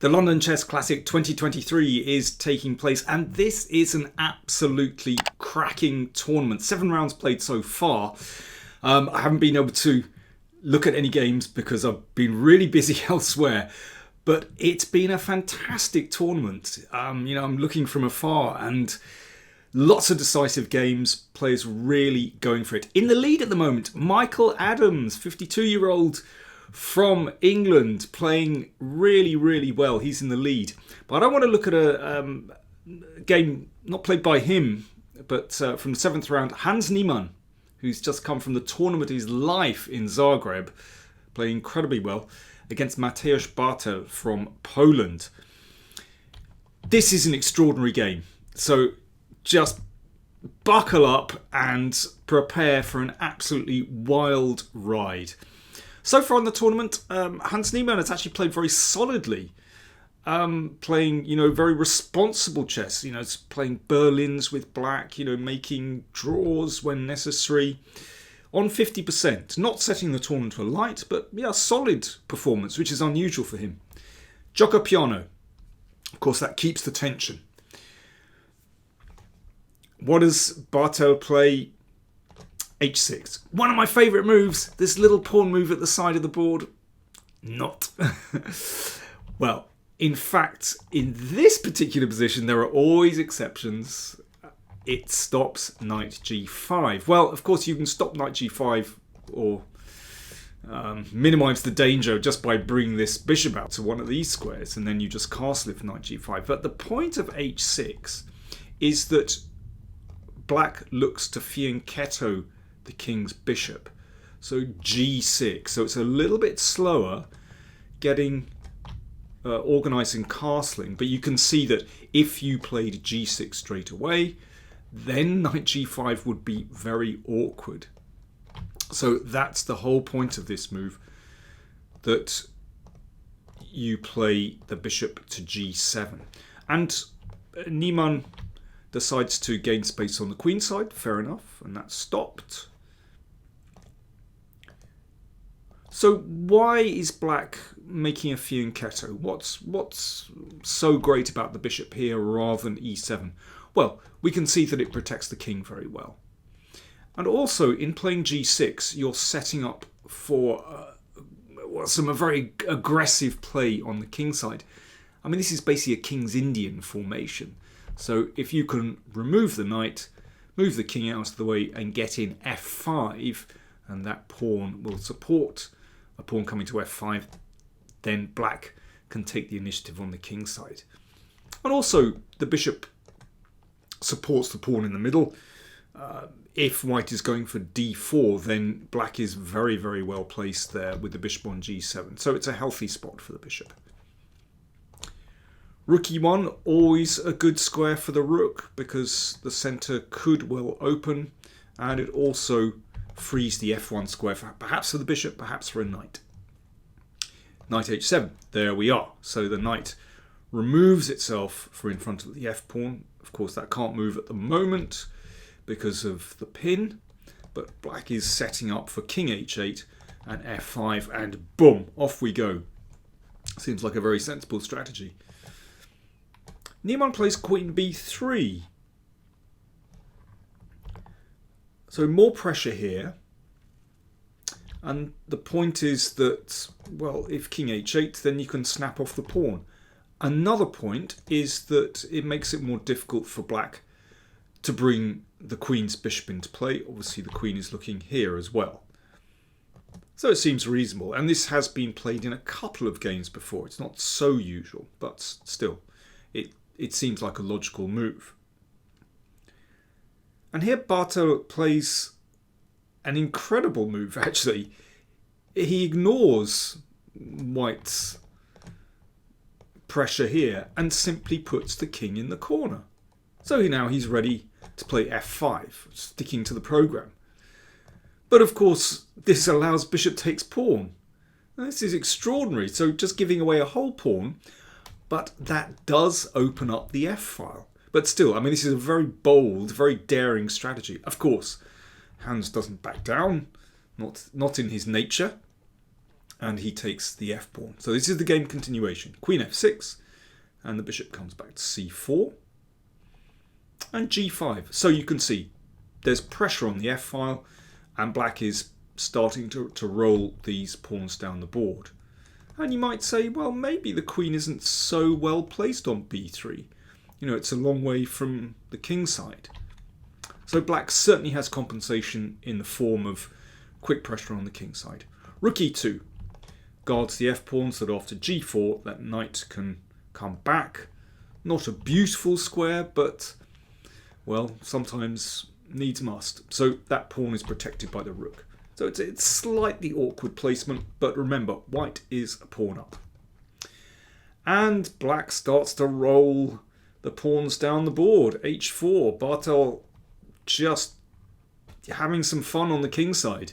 The London Chess Classic 2023 is taking place, and this is an absolutely cracking tournament. 7 rounds played so far. I haven't been able to look at any games because I've been really busy elsewhere, but it's been a fantastic tournament. I'm looking from afar, and lots of decisive games, players really going for it. In the lead at the moment, Michael Adams, 52-year-old from England, playing really, really well. He's in the lead. But I want to look at a game not played by him, but from the 7th round, Hans Niemann, who's just come from the tournament of his life in Zagreb, playing incredibly well, against Mateusz Bartel from Poland. This is an extraordinary game. So just buckle up and prepare for an absolutely wild ride. So far in the tournament, Hans Niemann has actually played very solidly, playing, very responsible chess. It's playing Berlins with black, making draws when necessary, on 50%. Not setting the tournament alight, but solid performance, which is unusual for him. Gioco piano, of course, that keeps the tension. What does Bartel play? H6. One of my favourite moves, this little pawn move at the side of the board. Not. Well, in fact, in this particular position, there are always exceptions. It stops knight g5. Well, of course, you can stop knight g5 or minimise the danger just by bringing this bishop out to one of these squares, and then you just castle it for knight g5. But the point of h6 is that black looks to fianchetto the king's bishop. So g6. So it's a little bit slower getting organising castling, but you can see that if you played g6 straight away, then knight g5 would be very awkward. So that's the whole point of this move, that you play the bishop to g7. And Niemann decides to gain space on the queen side, fair enough, and that's stopped. So why is black making a fianchetto? What's so great about the bishop here rather than e7? Well, we can see that it protects the king very well. And also, in playing g6, you're setting up for some very aggressive play on the king side. I mean, this is basically a King's Indian formation. So if you can remove the knight, move the king out of the way and get in f5, and that pawn will support a pawn coming to f5, then black can take the initiative on the king side. And also the bishop supports the pawn in the middle. If white is going for d4, then black is very, very well placed there with the bishop on g7. So it's a healthy spot for the bishop. Rook e1, always a good square for the rook because the centre could well open, and it also frees the f1 square, perhaps for the bishop, perhaps for a knight. Knight h7, there we are. So the knight removes itself from in front of the f-pawn. Of course, that can't move at the moment because of the pin, but black is setting up for king h8 and f5, and boom, off we go. Seems like a very sensible strategy. Niemann plays queen b3. So more pressure here. And the point is that, well, if king h8, then you can snap off the pawn. Another point is that it makes it more difficult for black to bring the queen's bishop into play. Obviously, the queen is looking here as well. So it seems reasonable. And this has been played in a couple of games before. It's not so usual, but still, it seems like a logical move. And here Bartel plays an incredible move, actually. He ignores white's pressure here and simply puts the king in the corner. So now he's ready to play f5, sticking to the program. But of course, this allows bishop takes pawn. Now, this is extraordinary. So just giving away a whole pawn, but that does open up the f-file. But still, I mean, this is a very bold, very daring strategy. Of course, Hans doesn't back down, not in his nature. and he takes the f pawn. So this is the game continuation. Queen f6, and the bishop comes back to c4, and g5. So you can see there's pressure on the f file, and black is starting to roll these pawns down the board. And you might say, well, maybe the queen isn't so well placed on b3. You know, it's a long way from the king side. So black certainly has compensation in the form of quick pressure on the king side. Rook e2 guards the f-pawn so that after g4 that knight can come back. Not a beautiful square, but, well, sometimes needs must. So that pawn is protected by the rook. So it's slightly awkward placement, but remember, white is a pawn up. And black starts to roll the pawns down the board. h4, Bartel just having some fun on the king side.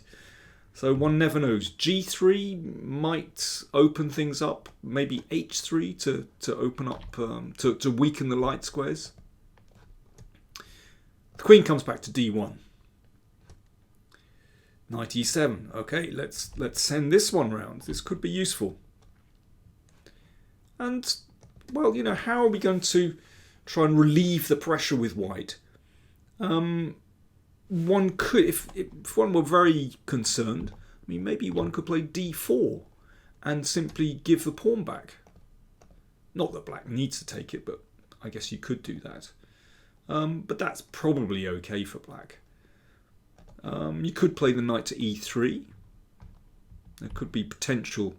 So one never knows. g3 might open things up. Maybe h3 to open up, to weaken the light squares. The queen comes back to d1. Knight e7. Okay, let's send this one round. This could be useful. And, well, you know, how are we going to try and relieve the pressure with white? One could, if one were very concerned, I mean, maybe one could play d4 and simply give the pawn back. Not that black needs to take it, but I guess you could do that. But that's probably okay for black. You could play the knight to e3. There could be potential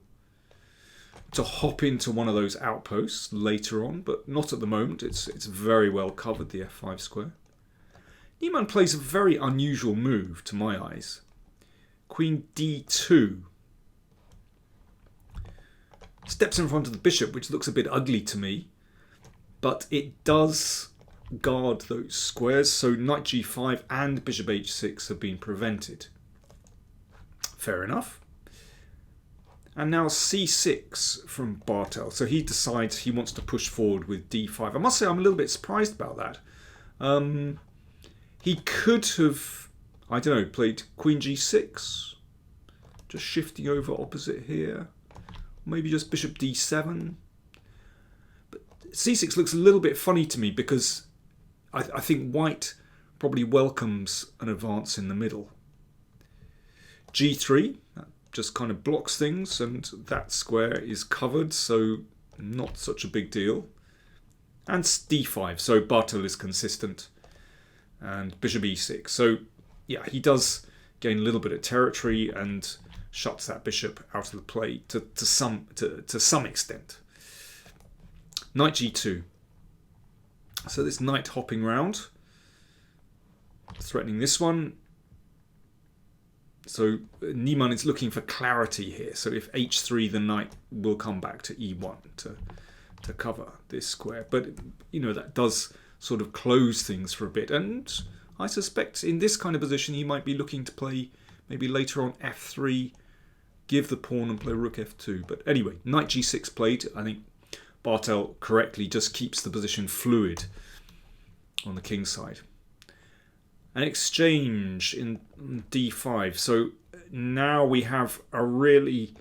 to hop into one of those outposts later on, but not at the moment. It's very well covered, the f5 square. Niemann plays a very unusual move to my eyes. Queen d2. Steps in front of the bishop, which looks a bit ugly to me, but it does guard those squares. So knight g5 and bishop h6 have been prevented. Fair enough. And now c6 from Bartel. So he decides he wants to push forward with d5. I must say I'm a little bit surprised about that. He could have, I don't know, played queen g6. Just shifting over opposite here. Maybe just bishop d7. But c6 looks a little bit funny to me because I think white probably welcomes an advance in the middle. g3, that just kind of blocks things, and that square is covered, so not such a big deal. And d5, so Bartel is consistent. And bishop e6. So, yeah, he does gain a little bit of territory and shuts that bishop out of the play to some extent. Knight g2. So this knight hopping round, threatening this one. So Niemann is looking for clarity here. So if h3, the knight will come back to e1 to cover this square. But, you know, that does sort of close things for a bit. And I suspect in this kind of position he might be looking to play maybe later on f3, give the pawn and play rook f2. But anyway, knight g6 played. I think Bartel correctly just keeps the position fluid on the king side. An exchange in d5. So now we have a really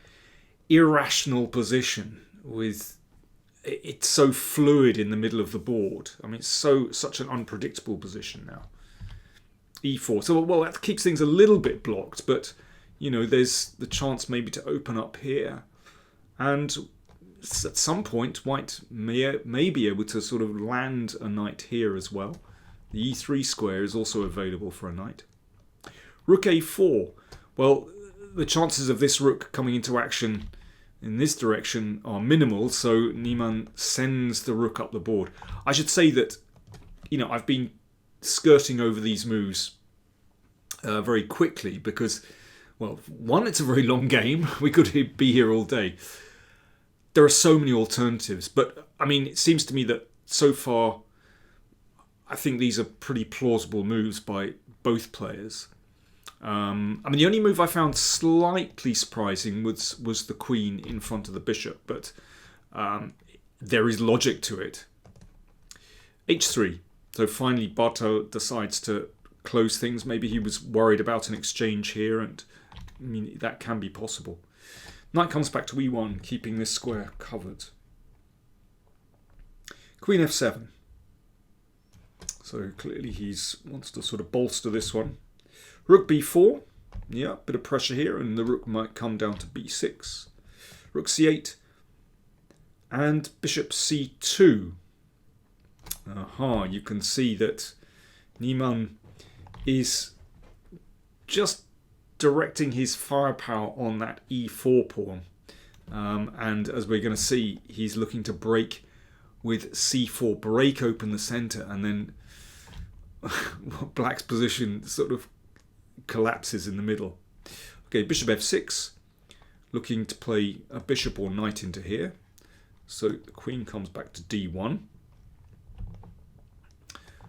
irrational position with it's so fluid in the middle of the board. I mean, it's such an unpredictable position now. e4. So, well, that keeps things a little bit blocked, but, you know, there's the chance maybe to open up here. And at some point, white may be able to sort of land a knight here as well. The e3 square is also available for a knight. Rook a4. Well, the chances of this rook coming into action in this direction are minimal, so Niemann sends the rook up the board. I should say that, you know, I've been skirting over these moves very quickly because, well, one, it's a very long game. We could be here all day. There are so many alternatives, but, I mean, it seems to me that so far I think these are pretty plausible moves by both players. I mean, the only move I found slightly surprising was the queen in front of the bishop, but there is logic to it. h3. So finally Bartel decides to close things. Maybe he was worried about an exchange here, and I mean that can be possible. Knight comes back to e1, keeping this square covered. Queen f7. So clearly he wants to sort of bolster this one. Rook b4. Yeah, bit of pressure here, and the rook might come down to b6. Rook c8. And bishop c2. Aha, you can see that Niemann is just directing his firepower on that e4 pawn. And as we're going to see, he's looking to break with c4, break open the centre, and then black's position sort of collapses in the middle. Okay, bishop f6, looking to play a bishop or knight into here. So the queen comes back to d1.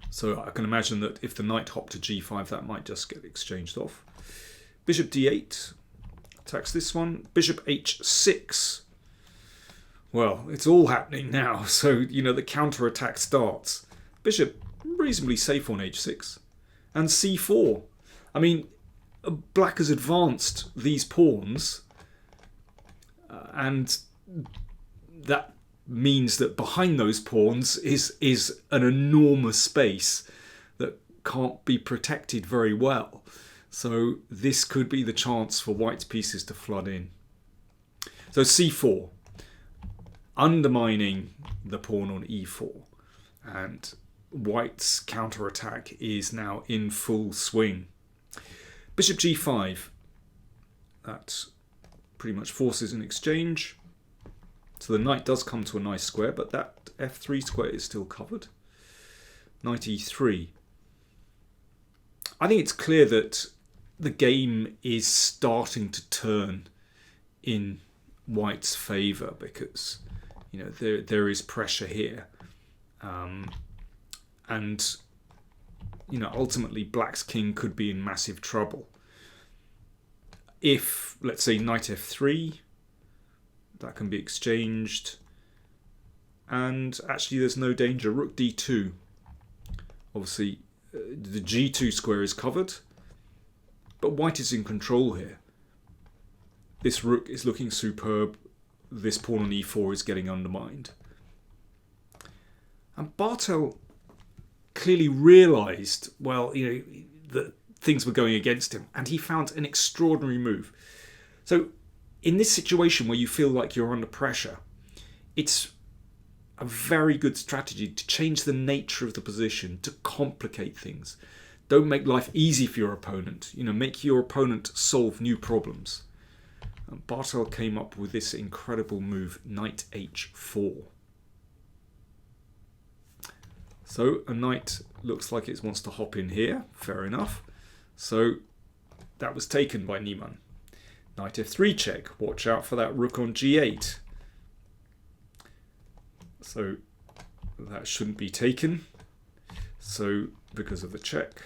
So I can imagine that if the knight hopped to g5, that might just get exchanged off. Bishop d8 attacks this one. Bishop h6. Well, it's all happening now. So, you know, the counter-attack starts. Bishop reasonably safe on h6. And c4. I mean, black has advanced these pawns. And that means that behind those pawns is an enormous space that can't be protected very well. So this could be the chance for white's pieces to flood in. So c4, undermining the pawn on e4, and white's counterattack is now in full swing. Bishop g5, that pretty much forces an exchange. So the knight does come to a nice square, but that f3 square is still covered. Knight e3. I think it's clear that the game is starting to turn in white's favour, because, you know, there is pressure here, and, you know, ultimately black's king could be in massive trouble if, let's say, knight f3. That can be exchanged. And actually there's no danger. Rook d2. Obviously the g2 square is covered. But white is in control here. This rook is looking superb. This pawn on e4 is getting undermined. And Bartel clearly realised, well, you know, that things were going against him. And he found an extraordinary move. So in this situation where you feel like you're under pressure, it's a very good strategy to change the nature of the position, to complicate things. Don't make life easy for your opponent. You know, make your opponent solve new problems. And Bartel came up with this incredible move, knight h4. So a knight looks like it wants to hop in here. Fair enough. So that was taken by Niemann. Knight f3 check. Watch out for that rook on g8. So that shouldn't be taken. So because of the check.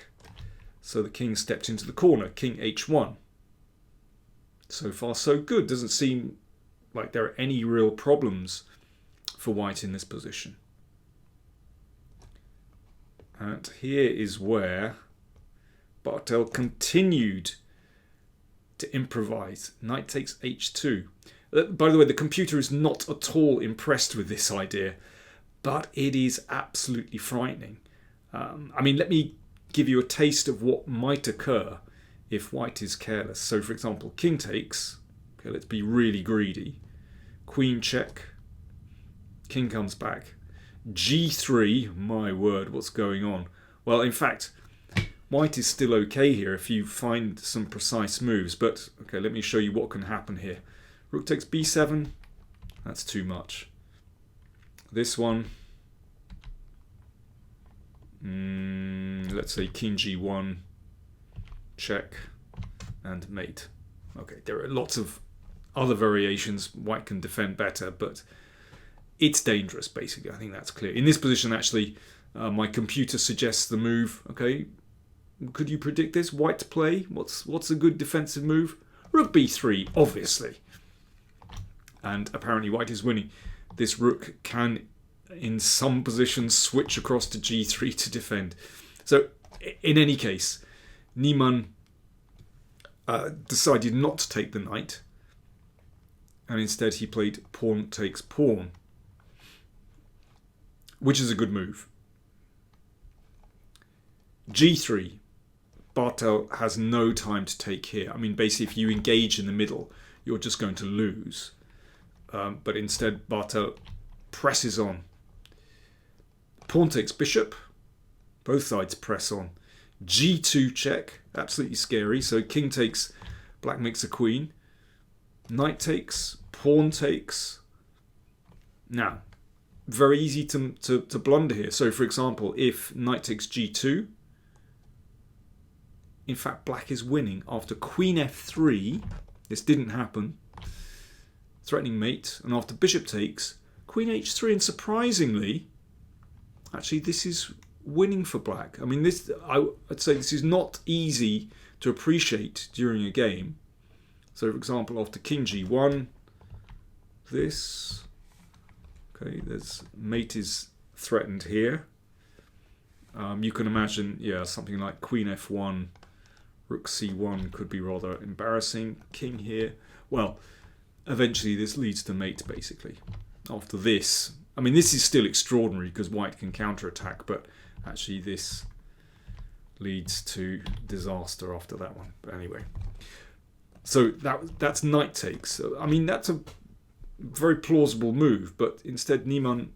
So the king stepped into the corner. King h1. So far so good. Doesn't seem like there are any real problems for white in this position. And here is where Bartel continued to improvise. Knight takes h2. By the way, the computer is not at all impressed with this idea, but it is absolutely frightening. I mean, let me give you a taste of what might occur if white is careless. So, for example, king takes. Okay, let's be really greedy. Queen check. King comes back. g3. My word, what's going on? Well, in fact, white is still okay here if you find some precise moves. But, okay, let me show you what can happen here. Rook takes b7. That's too much. This one. Let's say king g1. Check. And mate. Okay, there are lots of other variations. White can defend better, but it's dangerous, basically. I think that's clear. In this position, actually, my computer suggests the move. Okay, could you predict this? White to play. What's a good defensive move? Rook b3, obviously. And apparently white is winning. This rook can, in some positions, switch across to g3 to defend. So, in any case, Niemann decided not to take the knight. and instead he played pawn takes pawn, which is a good move. G3. Bartel has no time to take here. I mean, basically, if you engage in the middle, you're just going to lose. But instead, Bartel presses on. Pawn takes bishop. Both sides press on. G2 check. Absolutely scary. So king takes, black makes a queen. Knight takes, pawn takes. Now, very easy to blunder here. So, for example, if knight takes G2, in fact, black is winning after queen f3. This didn't happen. Threatening mate. And after bishop takes, queen h3. And surprisingly, actually, this is winning for black. I mean, I'd say this is not easy to appreciate during a game. So, for example, after king g1, this. Okay, there's mate is threatened here. You can imagine, yeah, something like queen f1. Rook c1 could be rather embarrassing. King here. Well, eventually this leads to mate, basically. After this, I mean, this is still extraordinary because white can counterattack, but actually this leads to disaster after that one. But anyway, so that's knight takes. I mean, that's a very plausible move, but instead Niemann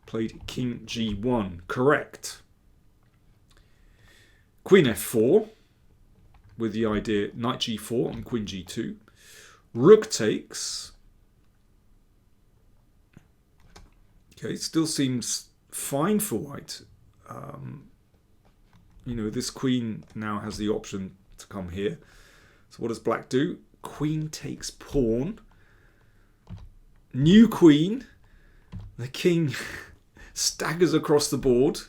played king g1. Correct. Queen f4. With the idea knight g4 and queen g2. Rook takes. Okay, it still seems fine for white. You know, this queen now has the option to come here. So what does black do? Queen takes pawn. New queen. The king staggers across the board.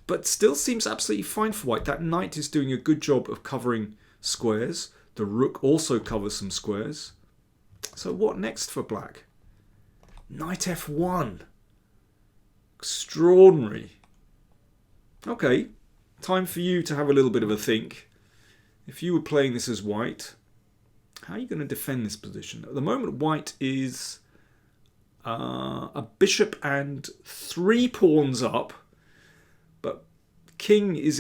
But still seems absolutely fine for white. That knight is doing a good job of covering squares. The rook also covers some squares. So what next for black? Knight f1. Extraordinary. Okay, time for you to have a little bit of a think. If you were playing this as white, how are you going to defend this position? At the moment, white is a bishop and 3 pawns up. King is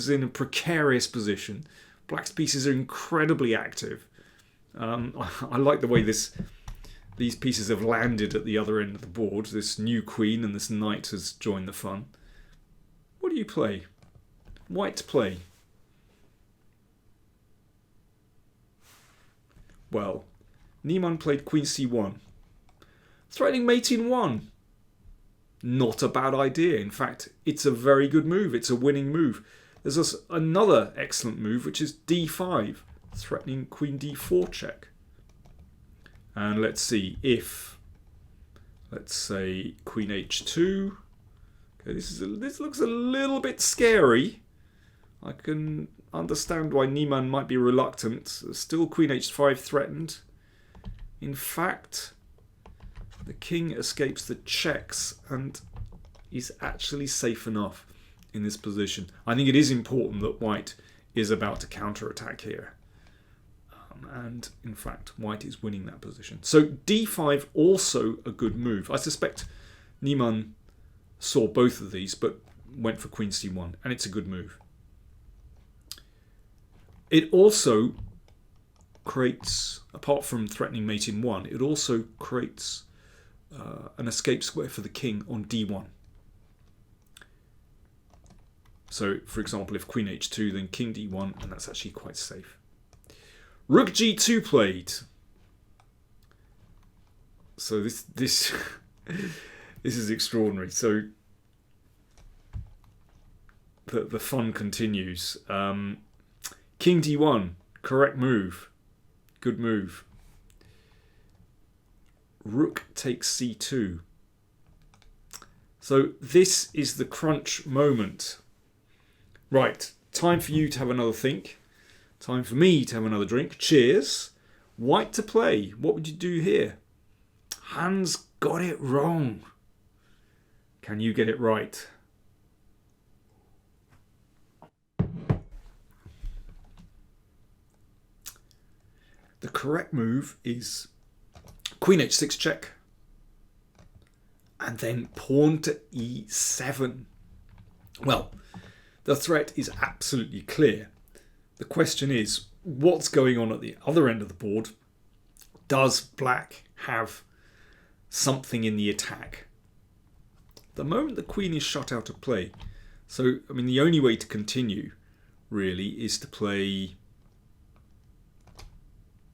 in a precarious position. Black's pieces are incredibly active. I like the way these pieces have landed at the other end of the board. This new queen and this knight has joined the fun. What do you play? White play. Well, Niemann played queen c1. Threatening mate in 1. Not a bad idea. In fact, it's a very good move. It's a winning move. There's another excellent move, which is d5, threatening queen d4 check. And let's see if, let's say, queen h2. Okay, this looks a little bit scary. I can understand why Niemann might be reluctant. Still queen h5 threatened. In fact, the king escapes the checks and is actually safe enough in this position. I think it is important that white is about to counterattack here. And in fact, white is winning that position. So d5 also a good move. I suspect Niemann saw both of these but went for queen c1, and it's a good move. It also creates, apart from threatening mate in 1, it also creates an escape square for the king on d1. So, for example, if queen h2, then king d1, and that's actually quite safe. Rook g2 played. So this this is extraordinary. So the fun continues. King d1, correct move, good move. Rook takes c2. So this is the crunch moment. Right, time for you to have another think. Time for me to have another drink. Cheers. White to play. What would you do here? Hans got it wrong. Can you get it right? The correct move is Queen h6 check. And then pawn to e7. Well, the threat is absolutely clear. The question is, what's going on at the other end of the board? Does black have something in the attack? The moment the queen is shut out of play, so I mean the only way to continue really is to play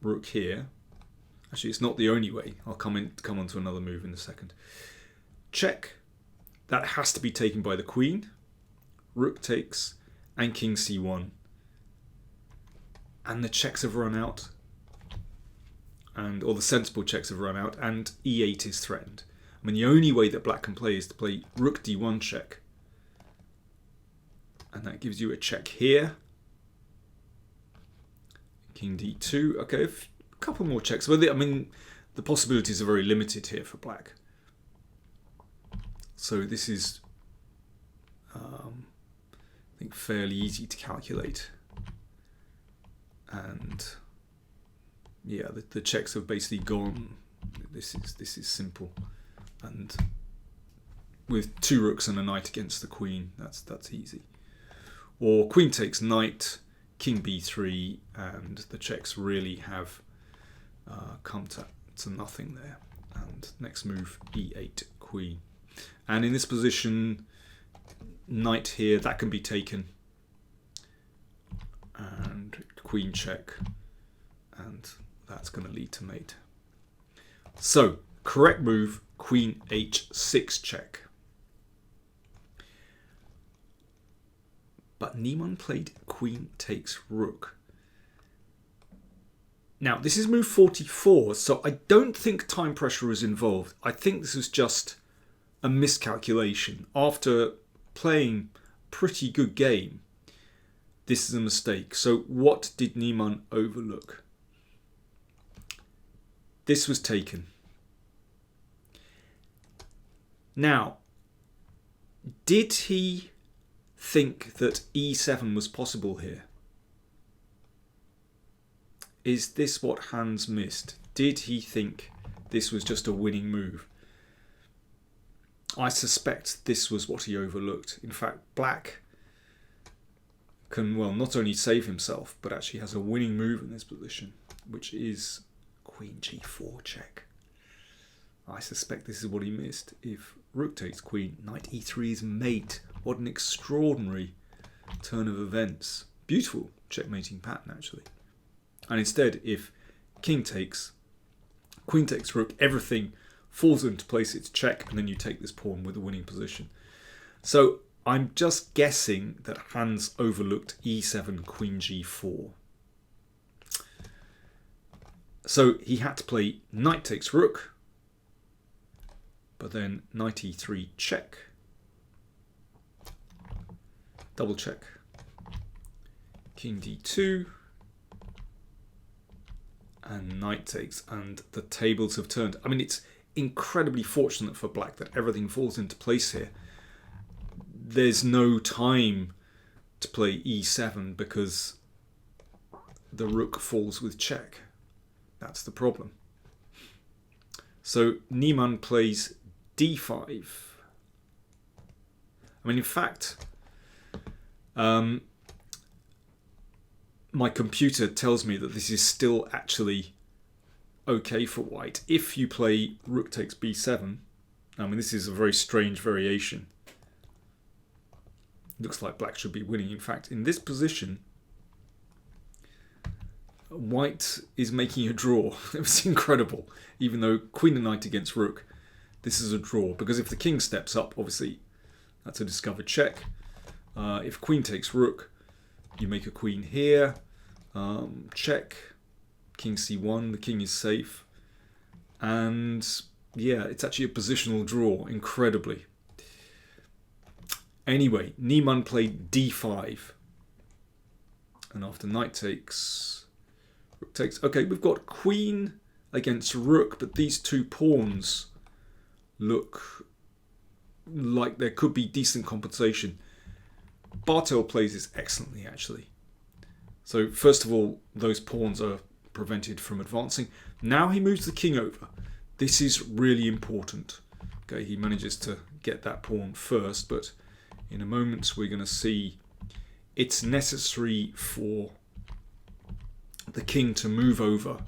rook here. Actually, it's not the only way. I'll come on to another move in a second. Check. That has to be taken by the queen. Rook takes and king c1. And the checks have run out. Or the sensible checks have run out, and e8 is threatened. I mean, the only way that black can play is to play rook d1 check. And that gives you a check here. King d2. Okay, a couple more checks. But I mean, the possibilities are very limited here for black. So this is, I think, fairly easy to calculate. And yeah, the checks have basically gone. This is simple, and with two rooks and a knight against the queen, that's easy. Or queen takes knight, king b3, and the checks really have come to nothing there. And next move, e8 queen, and in this position, knight here, that can be taken, and queen check, and that's going to lead to mate. So, correct move, queen h6 check. But Niemann played queen takes rook. Now, this is move 44, so I don't think time pressure is involved. I think this is just a miscalculation. After playing a pretty good game, this is a mistake. So what did Niemann overlook? This was taken. Now, did he think that e7 was possible here? Is this what Hans missed? Did he think this was just a winning move? I suspect this was what he overlooked. In fact, black can, well, not only save himself, but actually has a winning move in this position, which is queen g4 check. I suspect this is what he missed. If rook takes queen, knight e3 is mate. What an extraordinary turn of events. Beautiful checkmating pattern, actually. And instead, if king takes, queen takes rook, everything falls into place, it's check, and then you take this pawn with a winning position. So I'm just guessing that Hans overlooked e7, queen g4. So he had to play knight takes rook, but then knight e3 check, double check, king d2, and knight takes, and the tables have turned. I mean, it's incredibly fortunate for black that everything falls into place here. There's no time to play e7 because the rook falls with check. That's the problem. So Niemann plays d5. I mean, in fact, my computer tells me that this is still actually okay for white. If you play rook takes b7, I mean, this is a very strange variation. Looks like black should be winning. In fact, in this position, white is making a draw. It was incredible. Even though queen and knight against rook, this is a draw. Because if the king steps up, obviously, that's a discovered check. If queen takes rook, you make a queen here. Check. King c1, the king is safe. And yeah, it's actually a positional draw, incredibly. Anyway, Niemann played d5. And after knight takes, rook takes. Okay, we've got queen against rook, but these two pawns look like there could be decent compensation. Bartel plays this excellently, actually. So first of all, those pawns are prevented from advancing. Now he moves the king over. This is really important. Okay, he manages to get that pawn first, but in a moment we're going to see it's necessary for the king to move over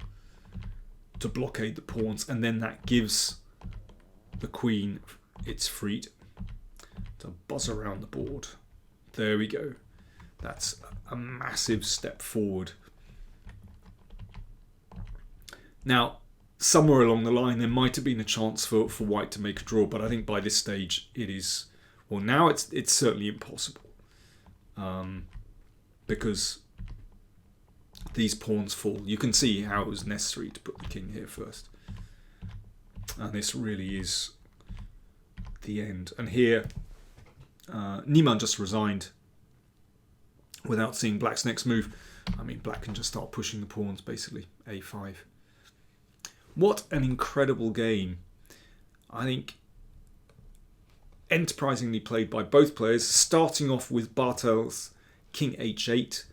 to blockade the pawns, and then that gives the queen its freed to buzz around the board. There we go. That's a massive step forward. Now, somewhere along the line there might have been a chance for white to make a draw, but I think by this stage it is, well, now it's certainly impossible, because these pawns fall. You can see how it was necessary to put the king here first, and this really is the end. And here Niemann just resigned without seeing black's next move. I mean, black can just start pushing the pawns, basically. A5. What an incredible game. I think enterprisingly played by both players, starting off with Bartel's king h8,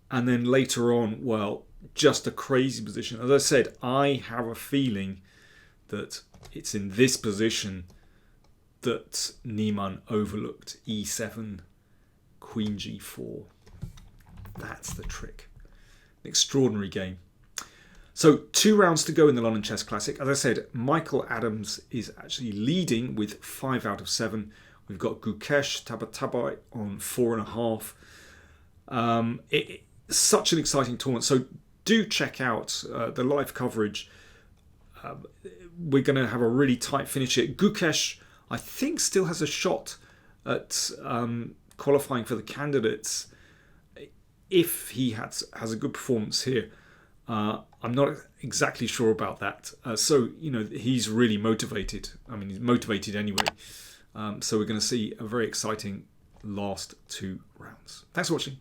and then later on, well, just a crazy position. As I said, I have a feeling that it's in this position that Niemann overlooked e7, queen g4. That's the trick. An extraordinary game. So 2 rounds to go in the London Chess Classic. As I said, Michael Adams is actually leading with 5 out of 7. We've got Gukesh Tabatabai on 4.5. Such an exciting tournament. So do check out the live coverage. We're going to have a really tight finish here. Gukesh, I think, still has a shot at qualifying for the candidates if he has a good performance here. I'm not exactly sure about that. So, you know, he's really motivated. I mean, he's motivated anyway. So we're going to see a very exciting last 2 rounds. Thanks for watching.